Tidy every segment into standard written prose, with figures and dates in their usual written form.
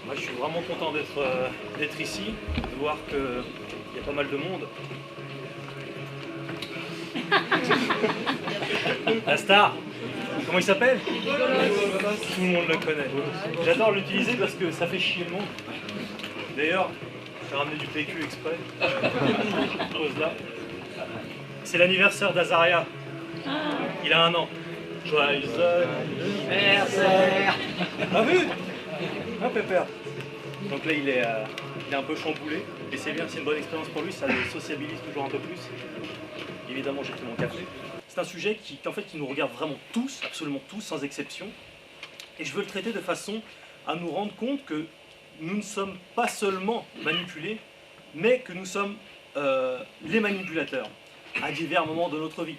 Moi, je suis vraiment content d'être ici, de voir qu'il y a pas mal de monde. La star, comment il s'appelle? Tout le monde le connaît. J'adore l'utiliser parce que ça fait chier le monde. D'ailleurs, j'ai ramené du PQ exprès. Pose là. C'est l'anniversaire d'Azaria. Il a 1 an. Joyeux anniversaire. Ah vu? Ah pépère. Donc là il est un peu chamboulé. Et c'est bien, c'est une bonne expérience pour lui, ça le sociabilise toujours un peu plus. Évidemment j'ai pris mon café. C'est un sujet qui nous regarde vraiment tous, absolument tous, sans exception. Et je veux le traiter de façon à nous rendre compte que nous ne sommes pas seulement manipulés, mais que nous sommes les manipulateurs à divers moments de notre vie.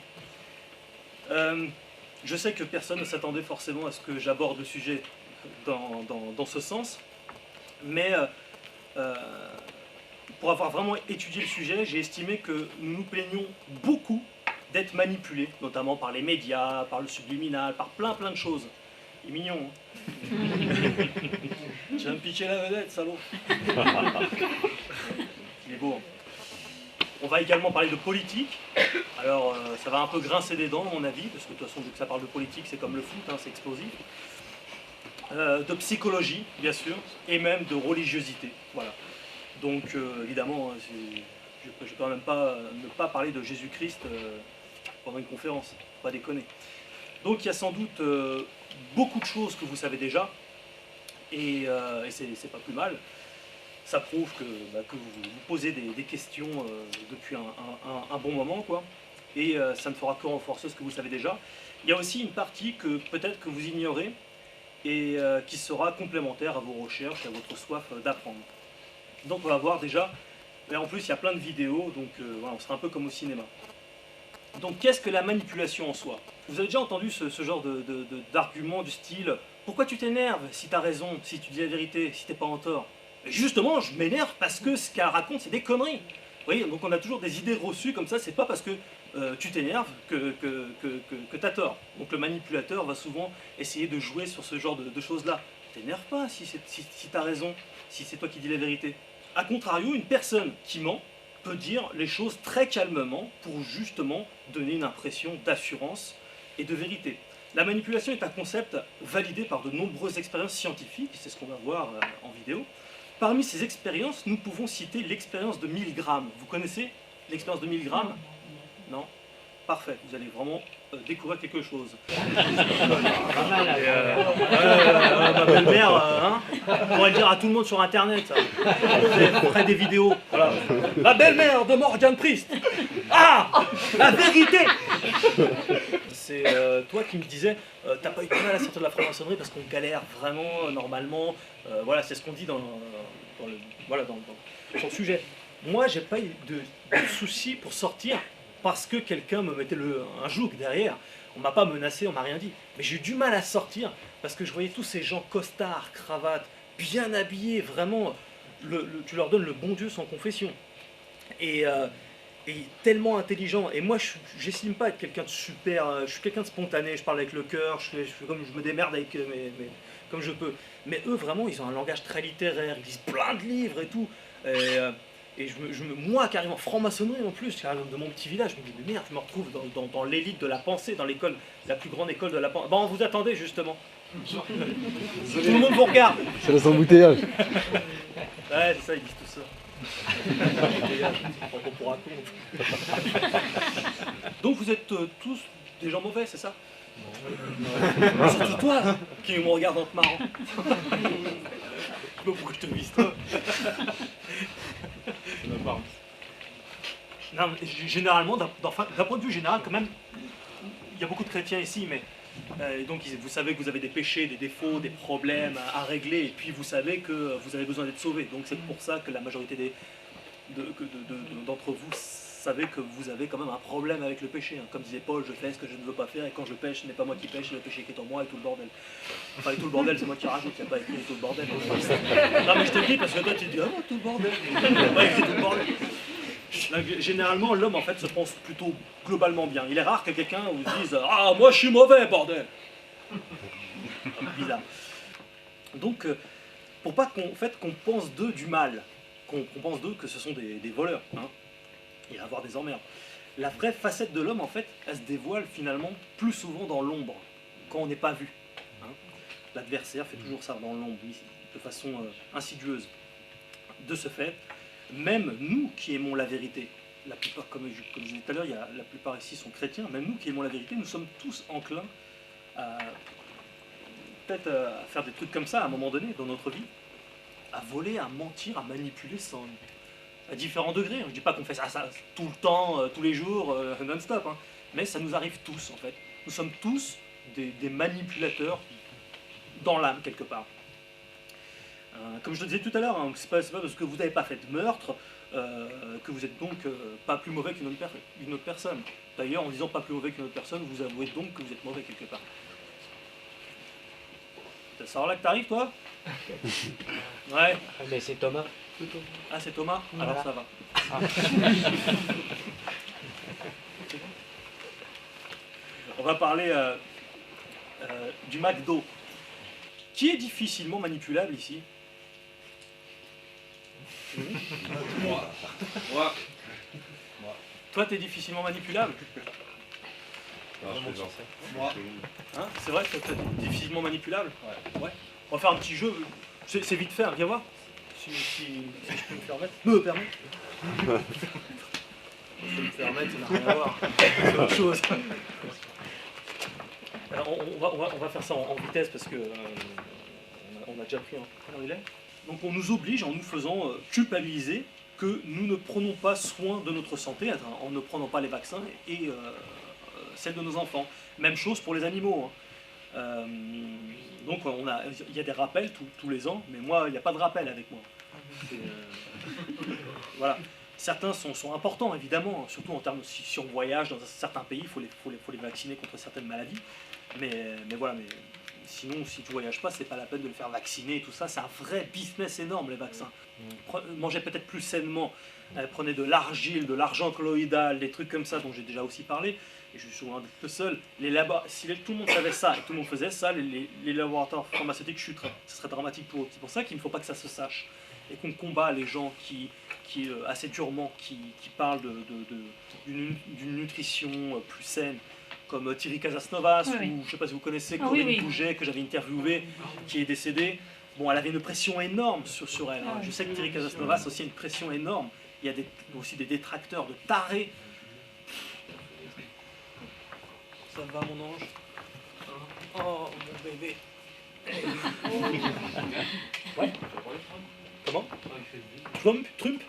Je sais que personne ne s'attendait forcément à ce que j'aborde le sujet dans ce sens, mais pour avoir vraiment étudié le sujet, j'ai estimé que nous nous plaignons beaucoup d'être manipulés, notamment par les médias, par le subliminal, par plein de choses. Il est mignon, hein. Tu vas me piquer la vedette, salaud. Il est beau, hein. On va également parler de politique. Alors, ça va un peu grincer des dents, à mon avis, parce que de toute façon, vu que ça parle de politique, c'est comme le foot, hein, c'est explosif. De psychologie, bien sûr, et même de religiosité. Voilà. Donc, évidemment, je ne peux même pas ne pas parler de Jésus-Christ pendant une conférence, faut pas déconner. Donc, il y a sans doute beaucoup de choses que vous savez déjà, et c'est pas plus mal. Ça prouve que vous posez des questions depuis un bon moment, quoi. Et ça ne fera que renforcer ce que vous savez déjà. Il y a aussi une partie que peut-être que vous ignorez et qui sera complémentaire à vos recherches, à votre soif d'apprendre. Donc on va voir déjà, et en plus il y a plein de vidéos, donc voilà, on sera un peu comme au cinéma. Donc qu'est-ce que la manipulation en soi? Vous avez déjà entendu ce genre d'argument du style « Pourquoi tu t'énerves si tu as raison, si tu dis la vérité, si tu n'es pas en tort ?» Justement, je m'énerve parce que ce qu'elle raconte, c'est des conneries. Vous voyez, donc on a toujours des idées reçues comme ça, c'est pas parce que tu t'énerves que tu as tort. Donc le manipulateur va souvent essayer de jouer sur ce genre de choses-là. T'énerve pas si tu as raison, si c'est toi qui dis la vérité. A contrario, une personne qui ment peut dire les choses très calmement pour justement donner une impression d'assurance et de vérité. La manipulation est un concept validé par de nombreuses expériences scientifiques, c'est ce qu'on va voir en vidéo. Parmi ces expériences, nous pouvons citer l'expérience de Milgram. Vous connaissez l'expérience de Milgram? Non? Parfait, vous allez vraiment découvrir quelque chose. Ma belle-mère, on pourrait le dire à tout le monde sur internet, on ferait des vidéos. Voilà. La belle-mère de Morgan Priest. Ah, la vérité. C'est toi qui me disais, t'as pas eu de mal à sortir de la franc-maçonnerie parce qu'on galère vraiment normalement. Voilà, c'est ce qu'on dit sur le sujet. Moi, j'ai pas eu de soucis pour sortir parce que quelqu'un me mettait un joug derrière. On m'a pas menacé, on m'a rien dit. Mais j'ai eu du mal à sortir parce que je voyais tous ces gens costards, cravates, bien habillés, vraiment. Tu leur donnes le bon Dieu sans confession. Et tellement intelligent. Et moi, j'estime pas être quelqu'un de super. Je suis quelqu'un de spontané. Je parle avec le cœur. Je me démerde avec comme je peux. Mais eux, vraiment, ils ont un langage très littéraire. Ils lisent plein de livres et tout. Et moi, carrément, franc-maçonnerie en plus, de mon petit village, je me dis, mais merde, je me retrouve dans l'élite de la pensée, dans l'école, la plus grande école de la pensée. Bon, vous attendez justement. Tout le monde vous regarde. C'est les embouteillages. Ouais, c'est ça, ils disent tout ça. On pourra compte. Donc vous êtes tous des gens mauvais, c'est ça? Non. Surtout toi, qui me regarde en te marrant. Pourquoi je te vise toi? Non, généralement, d'un point de vue général, quand même, il y a beaucoup de chrétiens ici, mais donc vous savez que vous avez des péchés, des défauts, des problèmes à régler, et puis vous savez que vous avez besoin d'être sauvés. Donc c'est pour ça que la majorité d'entre vous savez que vous avez quand même un problème avec le péché. Comme disait Paul, je fais ce que je ne veux pas faire, et quand je pêche, ce n'est pas moi qui pêche, c'est le péché qui est en moi et tout le bordel. Enfin, et tout le bordel, c'est moi qui rajoute, il n'y a pas écrit tout le bordel. Non, mais je te le dis parce que toi, tu te dis, ah non, tout le bordel. Il n'y a pas écrit tout le bordel. Généralement, l'homme, en fait, se pense plutôt globalement bien. Il est rare que quelqu'un vous dise, ah, moi, je suis mauvais, bordel. Bizarre. Donc, pour pas qu'on pense d'eux du mal, qu'on pense d'eux que ce sont des voleurs, hein, et avoir des emmerdes. La vraie facette de l'homme, en fait, elle se dévoile finalement plus souvent dans l'ombre, quand on n'est pas vu. Hein. L'adversaire fait toujours ça dans l'ombre, de façon insidieuse. De ce fait, même nous qui aimons la vérité, la plupart, comme je disais tout à l'heure, la plupart ici sont chrétiens, même nous qui aimons la vérité, nous sommes tous enclins à peut-être à faire des trucs comme ça à un moment donné dans notre vie, à voler, à mentir, à manipuler à différents degrés. Je ne dis pas qu'on fait ça tout le temps, tous les jours, non-stop, hein, mais ça nous arrive tous en fait. Nous sommes tous des manipulateurs dans l'âme quelque part. Comme je le disais tout à l'heure, hein, c'est pas parce que vous n'avez pas fait de meurtre que vous êtes donc pas plus mauvais qu'une autre personne. D'ailleurs, en disant pas plus mauvais qu'une autre personne, vous avouez donc que vous êtes mauvais quelque part. Ça sort là que t'arrives, toi? Ouais. Mais c'est Thomas. Ah, c'est Thomas? Voilà. Alors ça va. Ah. On va parler du McDo. Qui est difficilement manipulable ici? Moi. Toi, t'es difficilement manipulable? Non, je plaisante. Moi. Hein, c'est vrai que t'es difficilement manipulable? Ouais. On va faire un petit jeu. C'est vite fait, hein, viens voir. Si je peux me permettre. Je peux me permettre, ça n'a rien à voir. C'est autre chose. Alors, on va faire ça en vitesse parce que on a déjà pris un relais. Donc on nous oblige en nous faisant culpabiliser que nous ne prenons pas soin de notre santé en ne prenant pas les vaccins et celle de nos enfants. Même chose pour les animaux. Hein. Donc il y a des rappels tous les ans, mais moi il n'y a pas de rappel avec moi. Voilà. Certains sont importants évidemment, surtout en termes si on voyage dans certains pays, il faut les vacciner contre certaines maladies. Mais voilà, mais sinon si tu voyages pas, c'est pas la peine de le faire vacciner et tout ça. C'est un vrai business énorme les vaccins. Mangez peut-être plus sainement, prenez de l'argile, de l'argent colloïdal, des trucs comme ça dont j'ai déjà aussi parlé. Et je suis souvent le seul. Si tout le monde savait ça et tout le monde faisait ça, les laboratoires pharmaceutiques chuteraient. Ce serait dramatique pour eux. C'est pour ça qu'il ne faut pas que ça se sache. Et qu'on combat les gens qui assez durement, qui parlent d'une nutrition plus saine, comme Thierry Casasnovas, Oui. ou je ne sais pas si vous connaissez, Ah, Corinne oui. Pouget, que j'avais interviewée, qui est décédée. Bon, elle avait une pression énorme sur elle. Hein. Je sais que Thierry Casasnovas aussi a une pression énorme. Il y a aussi des détracteurs, de tarés. Ça va, mon ange? Oh, mon bébé. Ouais. Comment? Trump?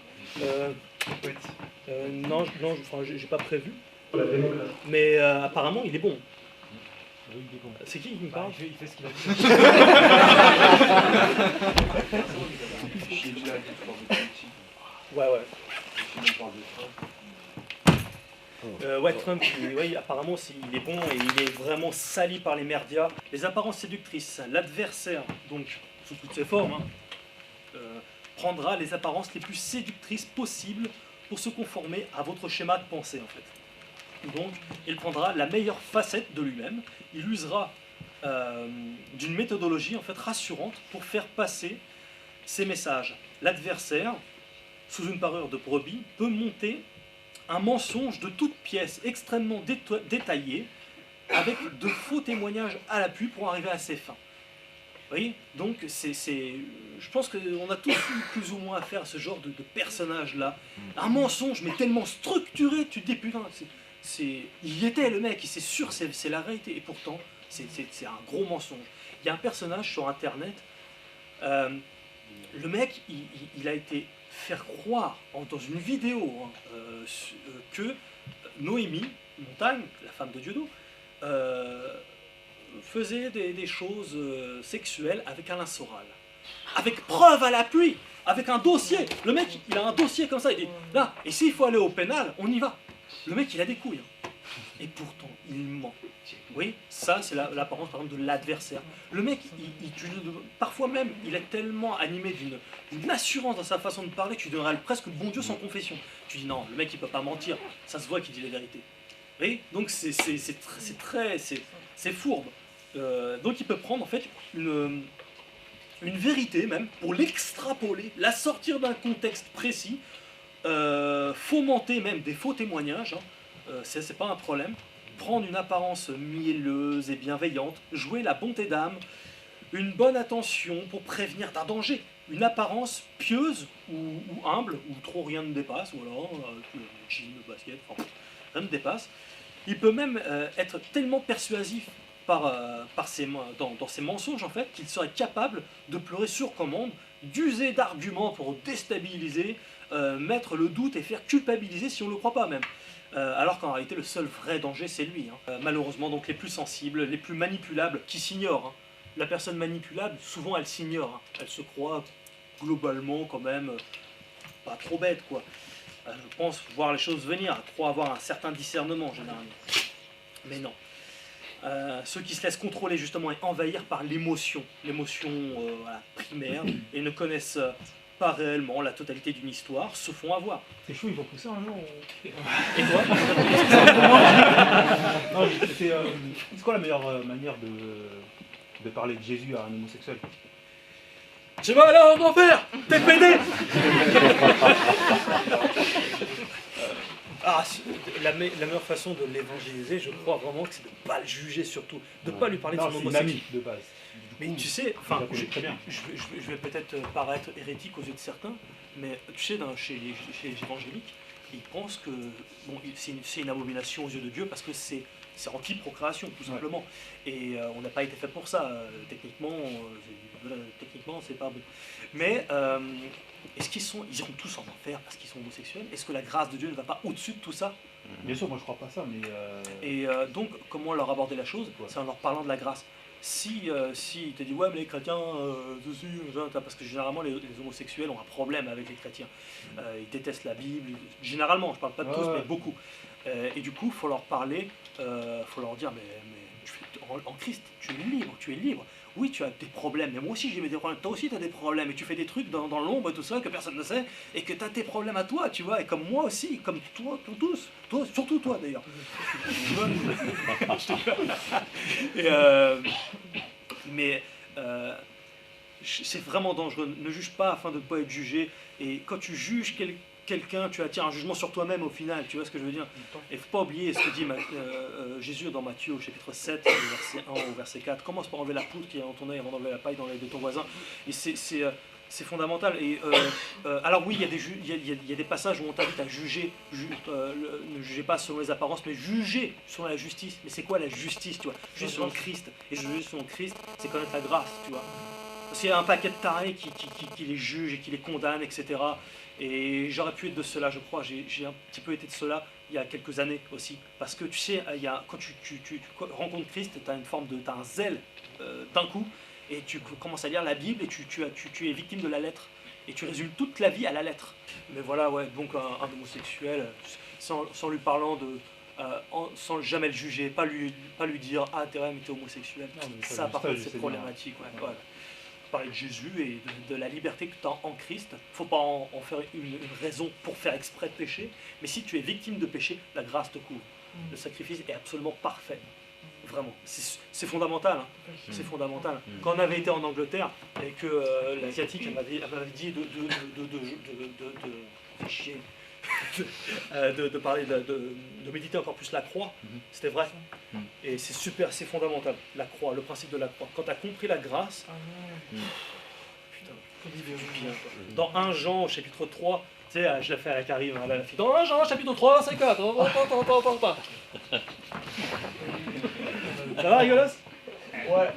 Non, enfin, j'ai pas prévu. Mais apparemment, il est bon. C'est qui me parle? Il fait ce qu'il a Ouais. Ouais, Trump, apparemment, il est bon et il est vraiment sali par les médias. Les apparences séductrices, l'adversaire, donc sous toutes ses formes, hein, prendra les apparences les plus séductrices possibles pour se conformer à votre schéma de pensée, en fait. Donc, il prendra la meilleure facette de lui-même, il usera d'une méthodologie en fait rassurante pour faire passer ses messages. L'adversaire, sous une parure de brebis, peut monter un mensonge de toute pièce extrêmement détaillé, avec de faux témoignages à l'appui pour arriver à ses fins. Vous voyez? Donc, je pense qu'on a tous eu plus ou moins affaire à ce genre de personnage-là. Un mensonge, mais tellement structuré, tu te dis, putain, il y était le mec, c'est sûr, c'est la réalité. Et pourtant, c'est un gros mensonge. Il y a un personnage sur Internet, le mec, il a été faire croire dans une vidéo que Noémie Montagne, la femme de Dieudo, faisait des choses sexuelles avec Alain Soral. Avec preuve à l'appui, avec un dossier. Le mec, il a un dossier comme ça, il dit, là, et s'il faut aller au pénal, on y va. Le mec, il a des couilles. Hein. Et pourtant, il ment. Oui, ça, c'est l'apparence, par exemple, de l'adversaire. Le mec, parfois même, il est tellement animé d'une assurance dans sa façon de parler que tu donnerais presque le bon Dieu sans confession. Tu dis, non, le mec, il peut pas mentir. Ça se voit qu'il dit la vérité. Oui, donc c'est fourbe. Donc il peut prendre, en fait, une vérité même, pour l'extrapoler, la sortir d'un contexte précis, fomenter même des faux témoignages, c'est pas un problème, prendre une apparence mielleuse et bienveillante, jouer la bonté d'âme, une bonne attention pour prévenir d'un danger, une apparence pieuse ou humble, où trop rien ne dépasse, ou alors le jean, le basket, enfin, rien ne dépasse. Il peut même être tellement persuasif dans ses mensonges en fait, qu'il serait capable de pleurer sur commande, d'user d'arguments pour déstabiliser, mettre le doute et faire culpabiliser si on ne le croit pas même. Alors qu'en réalité le seul vrai danger c'est lui. Malheureusement donc les plus sensibles, les plus manipulables, qui s'ignorent. La personne manipulable, souvent elle s'ignore, elle se croit globalement quand même pas trop bête quoi. Je pense voir les choses venir, trop avoir un certain discernement généralement. Mais non. Ceux qui se laissent contrôler justement et envahir par l'émotion voilà, primaire, et ne connaissent pas réellement la totalité d'une histoire, se font avoir. C'est chaud, ils vont pousser un jour. Et toi? C'est quoi la meilleure manière de parler de Jésus à un homosexuel? Tu vas aller en enfer, t'es pédé. La meilleure façon de l'évangéliser, je crois vraiment que c'est de ne pas le juger surtout, de ne pas lui parler de son homosexualité. De base. Mais tu sais, enfin, je vais peut-être paraître hérétique aux yeux de certains, mais tu sais, chez les évangéliques, ils pensent que bon, c'est une abomination aux yeux de Dieu parce que c'est anti-procréation, tout simplement. Et on n'a pas été fait pour ça. Techniquement, c'est pas bon. Mais est-ce ils iront tous en enfer parce qu'ils sont homosexuels? Est-ce que la grâce de Dieu ne va pas au-dessus de tout ça? Bien sûr, moi je crois pas ça, mais... Et donc, comment leur aborder la chose? C'est en leur parlant de la grâce. Si il te dit ouais mais les chrétiens parce que généralement les homosexuels ont un problème avec les chrétiens, ils détestent la Bible, généralement, je parle pas de tous mais beaucoup, et du coup faut leur parler, faut leur dire mais en Christ tu es libre, oui tu as des problèmes, mais moi aussi j'ai des problèmes, toi aussi tu as des problèmes, et tu fais des trucs dans l'ombre et tout ça que personne ne sait, et que tu as tes problèmes à toi, tu vois, et comme moi aussi, comme toi, surtout toi d'ailleurs. Mais c'est vraiment dangereux, ne juge pas afin de ne pas être jugé, et quand tu juges quelqu'un, tu attires un jugement sur toi-même au final, tu vois ce que je veux dire. Et il ne faut pas oublier ce que dit Jésus dans Matthieu au chapitre 7, verset 1 au verset 4, commence par enlever la poudre qui est dans ton œil avant d'enlever la paille dans l'œil de ton voisin, et c'est fondamental. Et alors oui, il y a des passages où on t'invite à juger, ne jugez pas selon les apparences, mais jugez selon la justice. Mais c'est quoi la justice, tu vois? Juger selon Christ. Et juger selon Christ, c'est connaître la grâce, tu vois. Parce qu'il y a un paquet de tarés qui les jugent et qui les condamnent, etc. Et j'aurais pu être de cela, je crois. J'ai un petit peu été de cela il y a quelques années aussi. Parce que tu sais, quand tu rencontres Christ, tu as un zèle d'un coup. Et tu commences à lire la Bible et tu es victime de la lettre. Et tu résumes toute la vie à la lettre. Mais voilà, ouais, donc un homosexuel, sans lui parlant sans jamais le juger, pas lui dire « Ah, t'es vrai, mais t'es homosexuel ». Ça, par contre, c'est problématique. Ouais. Parler de Jésus et de la liberté que tu as en Christ. Il ne faut pas en faire une raison pour faire exprès de pécher. Mais si tu es victime de péché, la grâce te couvre. Le sacrifice est absolument parfait. Vraiment, c'est fondamental. C'est fondamental. Quand on avait été en Angleterre et que l'asiatique m'avait dit de parler de méditer encore plus la croix, c'était vrai. Et c'est super, c'est fondamental. La croix, le principe de la croix. Quand tu as compris la grâce, putain, du bien. Dans 1 Jean au chapitre 3, tu sais, je l'ai fait à la Karim, la fille. Dans 1 Jean chapitre 3, verset 4. Ça va, rigolos? Ouais.